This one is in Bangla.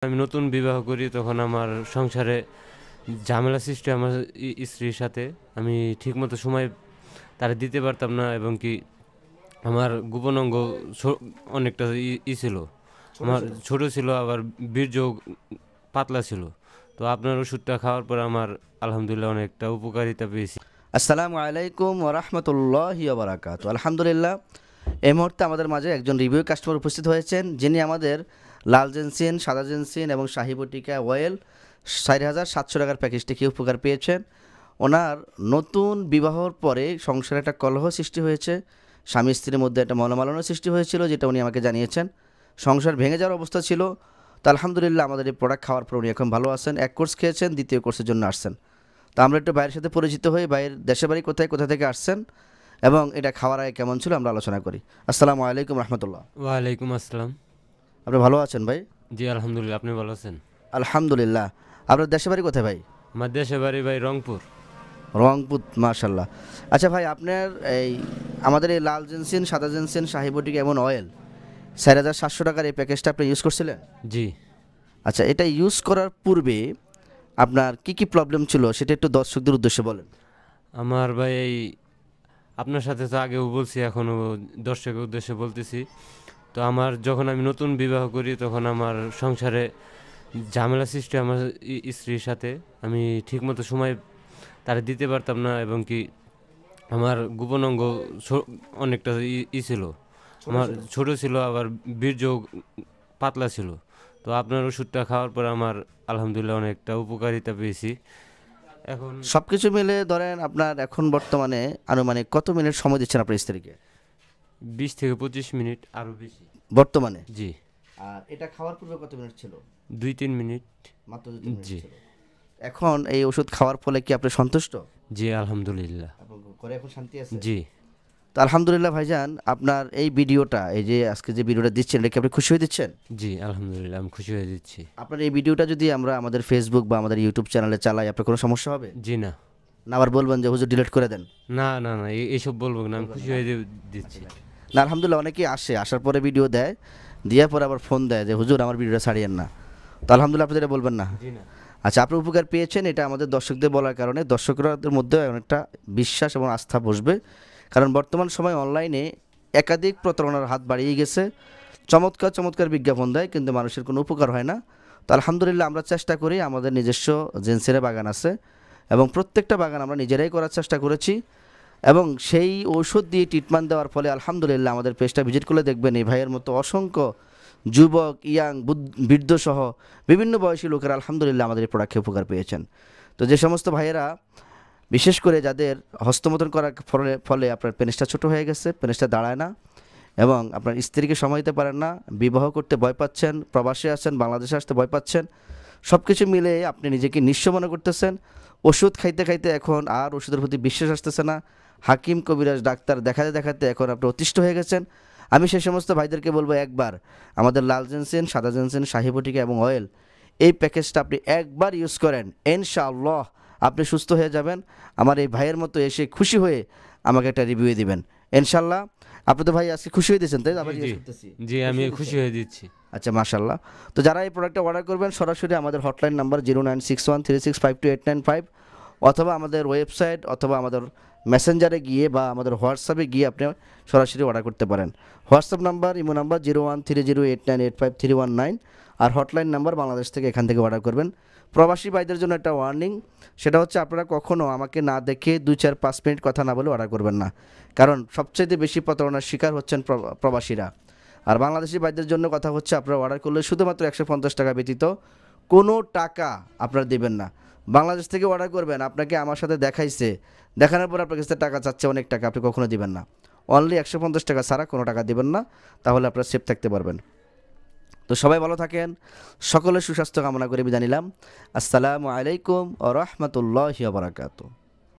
আমি নতুন বিবাহ করি তখন আমার সংসারে ঝামেলা সৃষ্টি হয় আমার স্ত্রীর সাথে। আমি ঠিকমতো সময় তারে দিতে পারতাম না এবং কি আমার গোপন অঙ্গ অনেকটা ছিল। আমার ছোট ছিল, আবার বীর্য পাতলা ছিল। তো আপনার ওষুধটা খাওয়ার পর আমার আলহামদুলিল্লাহ অনেকটা উপকারিতা পেয়েছি। আসসালামু আলাইকুম ওয়া রাহমাতুল্লাহি ওয়া বারাকাতুহু। আলহামদুলিল্লাহ, এই মুহূর্তে আমাদের মাঝে একজন রিভিউ কাস্টমার উপস্থিত হয়েছেন, যিনি আমাদের লাল জেনসিন, সাদা জেনসিন এবং শাহি বটিকা অয়েল ৪,৭০০ টাকার প্যাকেজটি খেয়ে উপকার পেয়েছেন। ওনার নতুন বিবাহর পরে সংসারে একটা কলহ সৃষ্টি হয়েছে, স্বামী স্ত্রীর মধ্যে একটা মনোমালিন্য সৃষ্টি হয়েছিল, যেটা উনি আমাকে জানিয়েছেন। সংসার ভেঙে যাওয়ার অবস্থা ছিল। তো আলহামদুলিল্লাহ আমাদের এই প্রোডাক্ট খাওয়ার পর উনি এখন ভালো আছেন। এক কোর্স খেয়েছেন, দ্বিতীয় কোর্সের জন্য আসছেন। তো আমরা একটু বাইরের সাথে পরিচিত হই, বাইরের দেশের বাড়ি কোথায়, কোথা থেকে আসছেন এবং এটা খাওয়ার আগে কেমন ছিল আমরা আলোচনা করি। আসসালামু আলাইকুম রহমতুল্লাহ। ওয়ালাইকুম আসসালাম। আপনি ভালো আছেন ভাই? জি আলহামদুলিল্লাহ, আপনি ভালো আছেন? আলহামদুলিল্লাহ। আপনার দেশের বাড়ি কোথায় ভাই? আমার দেশের বাড়ি ভাই রংপুর। রংপুর, মাশাল্লাহ। আচ্ছা ভাই, আপনার এই আমাদের এই লাল জেনসিন, সাদা জেনসিন, শাহি বটিকা এমন অয়েল ৪,৭০০ টাকার এই প্যাকেজটা আপনি ইউজ করছিলেন? জি। আচ্ছা, এটা ইউজ করার পূর্বে আপনার কি কি প্রবলেম ছিল সেটা একটু দর্শকদের উদ্দেশ্যে বলেন। আমার ভাই এই আপনার সাথে তো আগেও বলছি, এখনও দর্শকের উদ্দেশ্যে বলতেছি। তো আমার যখন আমি নতুন বিবাহ করি তখন আমার সংসারে ঝামেলা সৃষ্টি হয় আমার স্ত্রীর সাথে। আমি ঠিকমতো সময় তারে দিতে পারতাম না এবং কি আমার গোপন অঙ্গ অনেকটা ছিল। আমার ছোট ছিল, আবার বীর্য পাতলা ছিল। তো আপনার ওষুধটা খাওয়ার পর আমার আলহামদুলিল্লাহ অনেকটা উপকারিতা পেয়েছি। এখন সব কিছু মিলে ধরেন আপনার এখন বর্তমানে আনুমানিক কত মিনিট সময় দিচ্ছেন আপনার স্ত্রীকে? 20 থেকে 25 মিনিট, আরও বেশি বর্তমানে? জি। আর এটা খাওয়ার পূর্বে কত মিনিট ছিল? 2-3 মিনিট। মাত্র 2-3 মিনিট জি। ছিল। এখন এই ওষুধ খাওয়ার ফলে কি আপনি সন্তুষ্ট? জি আলহামদুলিল্লাহ। আপনার ঘরে এখন শান্তি আছে? জি। তো আলহামদুলিল্লাহ ভাইজান, আপনার এই ভিডিওটা, এই যে আজকে যে ভিডিওটা দিচ্ছেন, এটা কি আপনি খুশি হয়ে দিচ্ছেন? জি আলহামদুলিল্লাহ, আমি খুশি হয়ে দিচ্ছি। আপনার এই ভিডিওটা যদি আমরা আমাদের ফেসবুক বা আমাদের ইউটিউব চ্যানেলে চালাই, আপনার কোনো সমস্যা হবে জি না। না? আবার বলবেন যে হুজুর ডিলিট করে দেন? না না না, এইসব বলবো না, আমি খুশি হয়ে দিচ্ছি। না, আলহামদুলিল্লাহ অনেকেই আসে, আসার পরে ভিডিও দেয়, দেওয়ার পরে আবার ফোন দেয় যে হুজুর আমার ভিডিওটা ছাড়িয়েন না। তো আলহামদুলিল্লাহ আপনি যেটা বলবেন না। জি না। আচ্ছা, আপনি উপকার পেয়েছেন, এটা আমাদের দর্শকদের বলার কারণে দর্শকদের মধ্যে অনেকটা বিশ্বাস এবং আস্থা বসবে। কারণ বর্তমান সময় অনলাইনে একাধিক প্রতারণার হাত বাড়িয়ে গেছে। চমৎকার চমৎকার বিজ্ঞাপন দেয়, কিন্তু মানুষের কোনো উপকার হয় না। তো আলহামদুলিল্লাহ আমরা চেষ্টা করি, আমাদের নিজস্ব জেন্সের বাগান আছে এবং প্রত্যেকটা বাগান আমরা নিজেরাই করার চেষ্টা করেছি এবং সেই ঔষধ দিয়ে ট্রিটমেন্ট দেওয়ার ফলে আলহামদুলিল্লাহ আমাদের পেজটা ভিজিট করলে দেখবেন এই ভাইয়ের মতো অসংখ্য যুবক, ইয়াং, বৃদ্ধসহ বিভিন্ন বয়সী লোকেরা আলহামদুলিল্লাহ আমাদের এই প্রোডাক্টে উপকার পেয়েছেন। তো যে সমস্ত ভাইয়েরা, বিশেষ করে যাদের হস্তমোদন করার ফলে ফলে আপনার পেনিসটা ছোটো হয়ে গেছে, পেনিসটা দাঁড়ায় না এবং আপনার স্ত্রীকে সময় দিতে পারেন না, বিবাহ করতে ভয় পাচ্ছেন, প্রবাসে আছেন, বাংলাদেশে আসতে ভয় পাচ্ছেন, সব কিছু মিলে আপনি নিজেকে নিঃস্ব মনে করতেছেন, ওষুধ খাইতে খাইতে এখন আর ওষুধের প্রতি বিশ্বাস আসতেছে না, হাকিম কবিরাজ ডাক্তার দেখাতে দেখাতে এখন আপনি অতিষ্ঠ হয়ে গেছেন, আমি সেই সমস্ত ভাইদেরকে বলবো একবার আমাদের লাল জেনসিন, সাদা জেনসিন, শাহি বটিকা এবং অয়েল এই প্যাকেজটা আপনি একবার ইউজ করেন, ইনশাআল্লাহ আপনি সুস্থ হয়ে যাবেন। আমার এই ভাইয়ের মতো এসে খুশি হয়ে আমাকে একটা রিভিউ দিবেন ইনশাআল্লাহ। আপনি তো ভাই আজকে খুশি হয়ে দিয়েছেন, তাই আবার জিজ্ঞেস করতেছি? জি আমি খুশি হয়ে দিচ্ছি। আচ্ছা, মাশাআল্লাহ। তো যারা এই প্রোডাক্টটা অর্ডার করবেন সরাসরি আমাদের হটলাইন নাম্বার 0961365289 অথবা আমাদের ওয়েবসাইট অথবা আমাদের মেসেঞ্জারে গিয়ে বা আমাদের হোয়াটসঅ্যাপে গিয়ে আপনি সরাসরি অর্ডার করতে পারেন। হোয়াটসঅ্যাপ নাম্বার, ইমো নাম্বার 0130898531 আর হটলাইন নাম্বার বাংলাদেশ থেকে, এখান থেকে অর্ডার করবেন। প্রবাসী ভাইদের জন্য একটা ওয়ার্নিং, সেটা হচ্ছে আপনারা কখনও আমাকে না দেখে 2-4-5 মিনিট কথা না বলে অর্ডার করবেন না, কারণ সবচেয়ে বেশি প্রতারণার শিকার হচ্ছেন প্রবাসীরা। আর বাংলাদেশি ভাইদের জন্য কথা হচ্ছে, আপনারা অর্ডার করলে শুধুমাত্র 150 টাকা ব্যতীত কোনো টাকা আপনারা দেবেন না। বাংলাদেশ থেকে অর্ডার করবেন, আপনাকে আমার সাথে দেখাইছে, দেখানোর পর আপনার কাছে টাকা চাচ্ছে অনেক টাকা, আপনি কখনো দিবেন না। অনলি 150 টাকা ছাড়া কোনো টাকা দিবেন না, তাহলে আপনারা সেফ থাকতে পারবেন। তো সবাই ভালো থাকেন, সকলের সুস্বাস্থ্য কামনা করে বিদায় নিলাম। আসসালামু আলাইকুম ওয়া রাহমাতুল্লাহি ওয়া বারাকাতুহু।